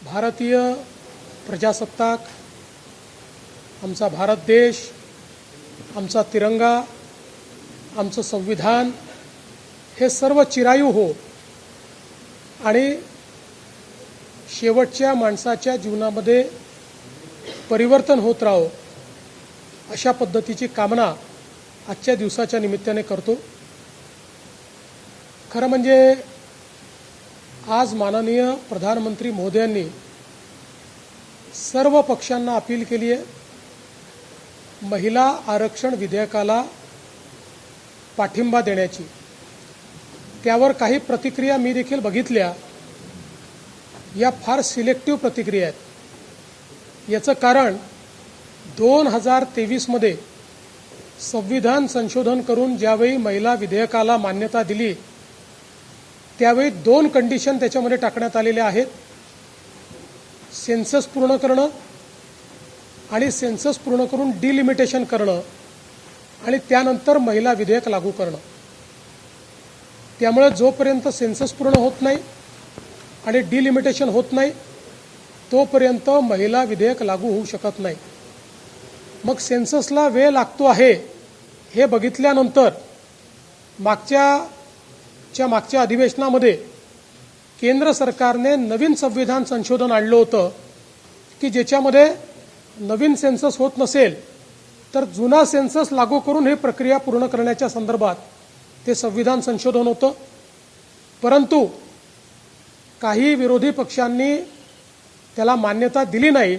भारतीय प्रजासत्ताक, आमचा भारत देश, आमचा तिरंगा, आमचं संविधान हे सर्व चिरायू हो आणि शेवटच्या माणसाच्या जीवनामध्ये परिवर्तन होत राहो अशा पद्धतीची कामना आजच्या दिवसाच्या निमित्ताने करतो. खरं म्हणजे आज माननीय प्रधानमंत्री महोदयांनी सर्व पक्षांना अपील केली आहे, महिला आरक्षण विधेयकाला पाठिंबा देण्याची. त्यावर काही प्रतिक्रिया मी देखील बघितल्या, या फार सिलेक्टिव्ह प्रतिक्रिया आहेत. याचं कारण 2023 मध्ये संविधान संशोधन करून ज्यावेळी महिला विधेयकाला मान्यता दिली त्यावेळी 2 कंडिशन त्याच्यामध्ये टाकण्यात आलेल्या आहेत. सेन्सस पूर्ण करणं आणि सेन्सस पूर्ण करून डिलिमिटेशन करणं आणि त्यानंतर महिला विधेयक लागू करणं. त्यामुळे जोपर्यंत सेन्सस पूर्ण होत नाही आणि डिलिमिटेशन होत नाही तोपर्यंत महिला विधेयक लागू होऊ शकत नाही. मग सेन्ससला वेळ लागतो आहे हे बघितल्यानंतर मागच्या अधिवेशनामध्ये केंद्र सरकारने नवीन संविधान संशोधन आणलं होतं की ज्याच्यामध्ये नवीन सेन्सस होत नसेल तर जुना सेन्सस लागू करून ही प्रक्रिया पूर्ण करण्याच्या संदर्भात ते संविधान संशोधन होतं. परंतु काही विरोधी पक्षांनी त्याला मान्यता दिली नाही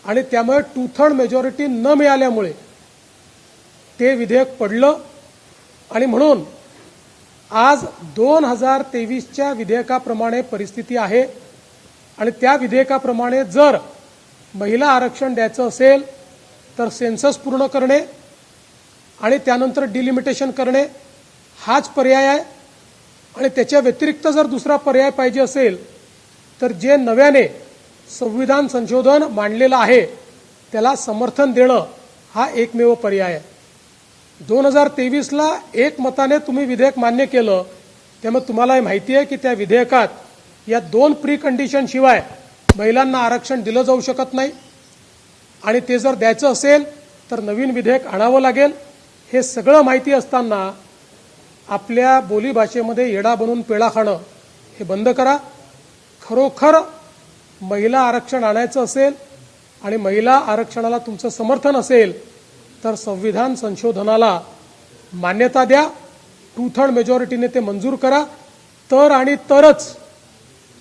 आणि त्यामुळे 2/3 मेजॉरिटी न मिळाल्यामुळे ते विधेयक पडलं आणि म्हणून आज 2023च्या विधेयकाप्रमाणे परिस्थिती आहे आणि त्या विधेयकाप्रमाणे जर महिला आरक्षण द्यायचं असेल तर सेन्सस पूर्ण करणे आणि त्यानंतर डिलिमिटेशन करणे हाच पर्याय आहे. आणि त्याच्या व्यतिरिक्त जर दुसरा पर्याय पाहिजे असेल तर जे नव्याने संविधान संशोधन मांडलेलं आहे त्याला समर्थन देणं हा एकमेव पर्याय आहे. 2023ला एकमताने तुम्ही विधेयक मान्य केलं, त्यामुळे तुम्हालाही माहिती आहे की त्या विधेयकात या 2 प्री कंडिशन शिवाय महिलांना आरक्षण दिलं जाऊ शकत नाही आणि ते जर द्यायचं असेल तर नवीन विधेयक आणावं लागेल. हे सगळं माहिती असताना आपल्या बोलीभाषेमध्ये येडा बनून पेढा खाणं हे बंद करा. खरोखर महिला आरक्षण आणायचं असेल आणि महिला आरक्षणाला तुमचं समर्थन असेल तर संविधान संशोधनाला मान्यता द्या, 2/3 मेजॉरिटीने ते मंजूर करा. तर आणि तरच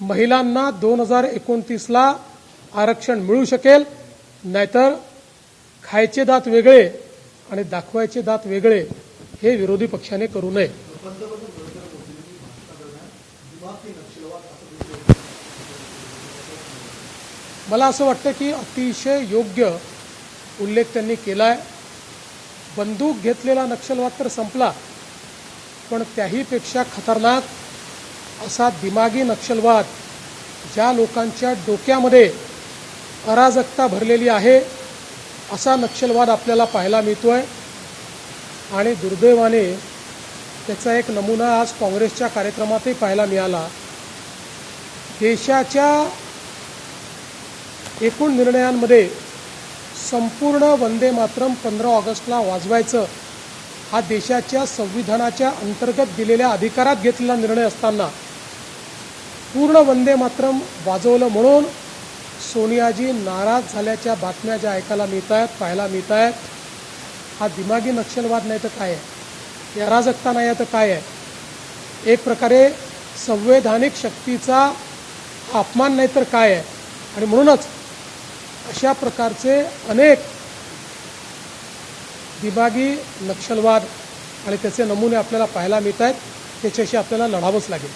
महिलांना 2029ला आरक्षण मिळू शकेल. नाहीतर खायचे दात वेगळे आणि दाखवायचे दात वेगळे हे विरोधी पक्षाने करू नये. मला असं वाटतं की अतिशय योग्य उल्लेख त्यांनी केलाय. बंदूक घेतलेला नक्षलवाद तर संपला, पण त्याहीपेक्षा खतरनाक असा दिमागी नक्षलवाद ज्या लोकांच्या डोक्यामध्ये अराजकता भरलेली आहे असा नक्षलवाद आपल्याला पाहायला मिळतोय. आणि दुर्दैवाने त्याचा एक नमुना आज काँग्रेसच्या कार्यक्रमातही पाहायला मिळाला. देशाच्या एकूण निर्णयांमध्ये संपूर्ण वंदे मातरम 15 ऑगस्टला वाजवायचं हा देशाच्या संविधानाच्या अंतर्गत दिलेल्या अधिकारात घेतलेला निर्णय असताना पूर्ण वंदे मातरम वाजवलं म्हणून सोनियाजी नाराज झाल्याच्या बातम्या ज्या ऐकायला मिळत आहेत, पाहायला मिळत आहेत, हा दिमागी नक्षलवाद नाही तर काय आहे, अराजकता नाही आहे तर काय आहे, एक प्रकारे संवैधानिक शक्तीचा अपमान नाही तर काय आहे. आणि म्हणूनच अशा प्रकारचे अनेक दिमागी नक्षलवाद आणि त्याचे नमुने आपल्याला पाहायला मिळत आहेत. त्याच्याशी आपल्याला लढावंच लागेल.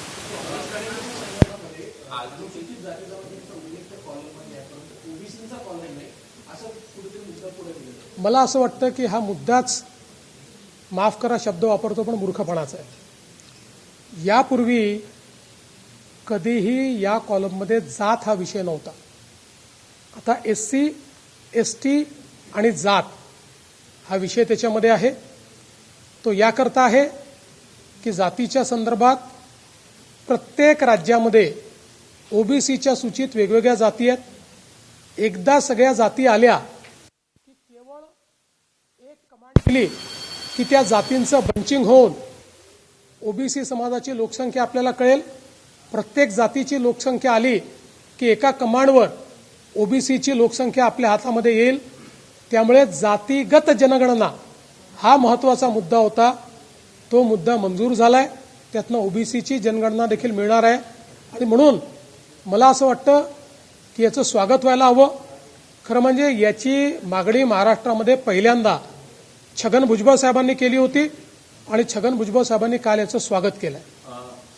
मला असं वाटतं की हा मुद्दाच, माफ करा शब्द वापरतो पण मूर्खपणाचा आहे. यापूर्वी कधीही या कॉलममध्ये जात हा विषय नव्हता. आता SC, ST आणि जात हा विषय त्याच्यामध्ये आहे. तो याकरता आहे की जातीच्या संदर्भात प्रत्येक राज्यामध्ये ओबीसीच्या सूचीत वेगवेगळ्या जाती आहेत. एकदा सगळ्या जाती आल्या की केवळ एक कमांड दिली की त्या जातींचं बंचिंग होऊन ओबीसी समाजाची लोकसंख्या आपल्याला कळेल. प्रत्येक जातीची लोकसंख्या आली की एका कमांडवर ओबीसीची लोकसंख्या आपल्या हातामध्ये येईल. त्यामुळे जातीगत जनगणना हा महत्त्वाचा मुद्दा होता. तो मुद्दा मंजूर झालाय. त्यातनं ओबीसीची जनगणना देखील मिळणार आहे. आणि म्हणून मला असं वाटतं की याचं स्वागत व्हायला हवं. खरं म्हणजे याची मागणी महाराष्ट्रामध्ये पहिल्यांदा छगन भुजबळ साहेबांनी केली होती आणि छगन भुजबळ साहेबांनी काल याचं स्वागत केलं.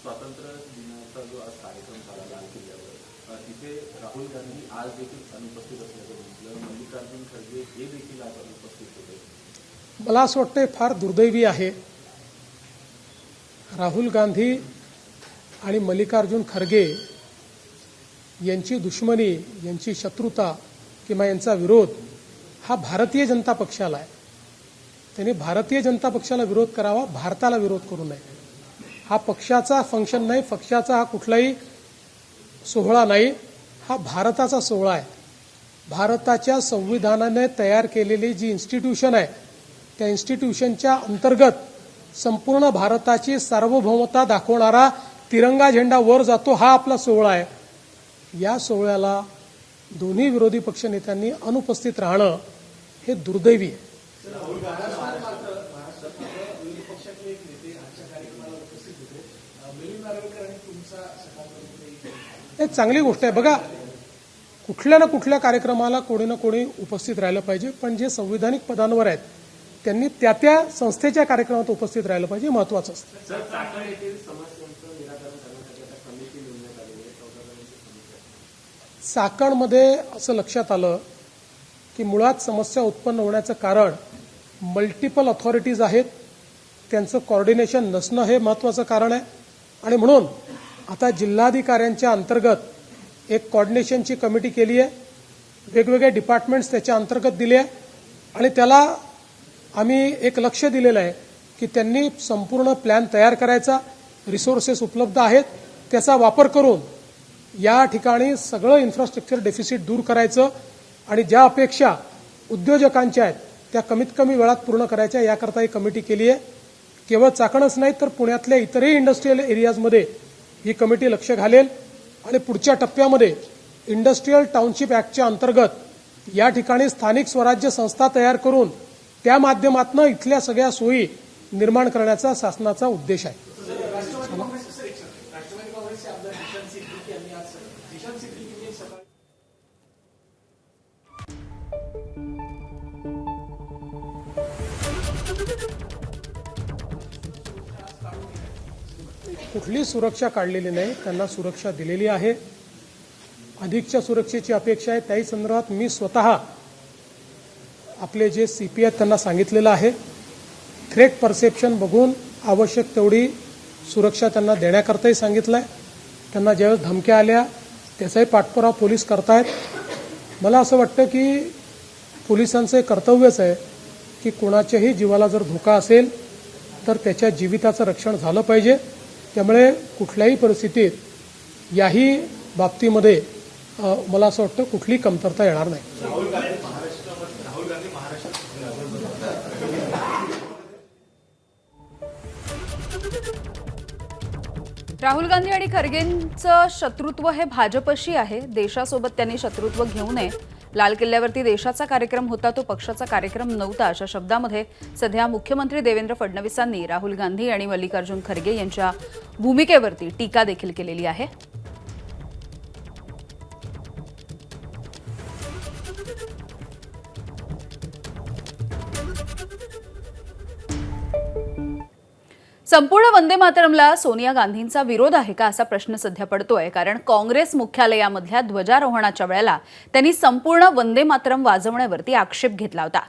स्वातंत्र्य दिनाचा जो आज कार्यक्रम झाला लाल किल्ल्यावर, तिथे राहुल गांधी आज देखील अनुपस्थित असल्याचं म्हटलं. मल्लिकार्जुन खरगे हे देखील आज अनुपस्थित होते. मला असं वाटतं फार दुर्दैवी आहे. राहुल गांधी आणि मल्लिकार्जुन खरगे यांची दुश्मनी, यांची शत्रुता किंवा यांचा विरोध हा भारतीय जनता पक्षाला आहे. त्यांनी भारतीय जनता पक्षाला विरोध करावा, भारताला विरोध करू नये. हा पक्षाचा फंक्शन नाही, पक्षाचा हा कुठलाही सोहळा नाही. हा भारताचा सोहळा आहे. भारताच्या संविधानाने तयार केलेली जी इन्स्टिट्यूशन आहे त्या इन्स्टिट्यूशनच्या अंतर्गत संपूर्ण भारताची सार्वभौमता दाखवणारा तिरंगा झेंडा वर जातो, हा आपला सोहळा आहे. या सोहळ्याला दोन्ही विरोधी पक्षनेत्यांनी अनुपस्थित राहणं हे दुर्दैवी आहे. एक चांगली गोष्ट आहे. बघा, कुठल्या ना कुठल्या कार्यक्रमाला कोणी ना कोणी उपस्थित राहिलं पाहिजे, पण जे संविधानिक पदांवर आहेत त्यांनी त्या त्या संस्थेच्या कार्यक्रमात उपस्थित राहिलं पाहिजे, महत्वाचं असतं. चाकणमध्ये असं लक्षात आलं की मुळात समस्या उत्पन्न होण्याचं कारण मल्टिपल अथॉरिटीज आहेत, त्यांचं कॉर्डिनेशन नसणं हे महत्वाचं कारण आहे. आणि म्हणून आता जिल्हाधिकाऱ्यांच्या अंतर्गत एक कॉर्डिनेशनची कमिटी केली आहे. वेगवेगळे डिपार्टमेंट्स त्याच्या अंतर्गत दिले आहे आणि त्याला आम्ही एक लक्ष दिलेलं आहे की त्यांनी संपूर्ण प्लॅन तयार करायचा. रिसोर्सेस उपलब्ध आहेत, त्याचा वापर करून या ठिकाणी सगळं इन्फ्रास्ट्रक्चर डेफिसिट दूर करायचं आणि ज्या अपेक्षा उद्योजकांच्या आहेत त्या कमीत कमी वेळात पूर्ण करायच्या, याकरता ही कमिटी केली आहे. केवळ चाकणच नाही तर पुण्यातल्या इतरही इंडस्ट्रीयल एरियाजमध्ये ही कमिटी लक्ष घालेल आणि पुढच्या टप्प्यामध्ये इंडस्ट्रीयल टाउनशिप ऍक्टच्या अंतर्गत या ठिकाणी स्थानिक स्वराज्य संस्था तयार करून त्या माध्यमातून इथल्या सगळ्या सोयी निर्माण करण्याचा शासनाचा उद्देश आहे. कुठली सुरक्षा काढलेली नाही, त्यांना सुरक्षा दिलेली आहे. अधिकच्या सुरक्षेची अपेक्षा आहे. त्याही संदर्भात मी स्वतः आपले जे सीपी आहेत त्यांना सांगितलेलं आहे. थ्रेट परसेप्शन बघून आवश्यक तेवढी सुरक्षा त्यांना देण्याकरताही सांगितलं आहे. त्यांना ज्यावेळेस धमक्या आल्या त्याचाही पाठपुरावा पोलीस करतायत. मला असं वाटतं की पोलिसांचं कर्तव्यच आहे की कोणाच्याही जीवाला जर धोका असेल तर त्याच्या जीविताचं रक्षण झालं पाहिजे. त्यामुळे कुठल्याही परिस्थितीत याही बाबतीमध्ये मला असं वाटतं कुठलीही कमतरता येणार नाही. राहुल गांधी आणि खरगेंचं शत्रुत्व हे भाजपशी आहे. देशासोबत त्यांनी शत्रुत्व घेऊ नये. लाल किल्ल्यावरती देशाचा कार्यक्रम होता, तो पक्षाचा कार्यक्रम नव्हता, अशा शब्दामध्ये सध्या मुख्यमंत्री देवेंद्र फडणवीसांनी राहुल गांधी आणि मल्लिकार्जुन खरगे यांच्या भूमिकेवरती टीका देखील केलेली आहे. संपूर्ण वंदे मातरमला सोनिया गांधींचा विरोध आहे का, असा प्रश्न सध्या पडतोय. कारण काँग्रेस मुख्यालयामधल्या ध्वजारोहणाच्या वेळेला त्यांनी संपूर्ण वंदे मातरम वाजवण्यावरती आक्षेप घेतला होता.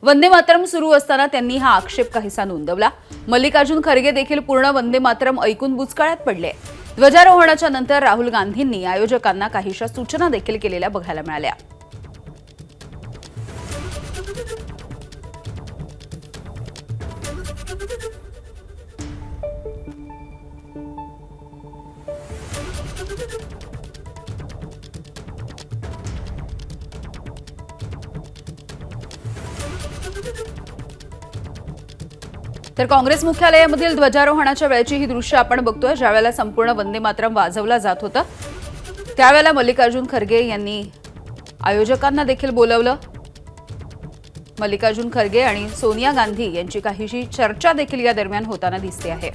वंदे मातरम सुरू असताना त्यांनी हा आक्षेप काहीसा नोंदवला. मल्लिकार्जुन खरगे देखील पूर्ण वंदे मातरम ऐकून बुचकळ्यात पडले. ध्वजारोहणाच्या नंतर राहुल गांधींनी आयोजकांना काहीशा सूचना देखील केलेल्या बघायला मिळाल्या. तर काँग्रेस मुख्यालयामधील ध्वजारोहणाच्या वेळची ही दृश्य आपण बघतोय, ज्यावेळेला संपूर्ण वंदे मातरम वाजवला जात होता त्यावेळेला मल्लिकार्जुन खरगे यांनी आयोजकांना देखील बोलवलं. मल्लिकार्जुन खरगे आणि सोनिया गांधी यांची काहीशी चर्चा देखील या दरम्यान होताना दिसते आहे.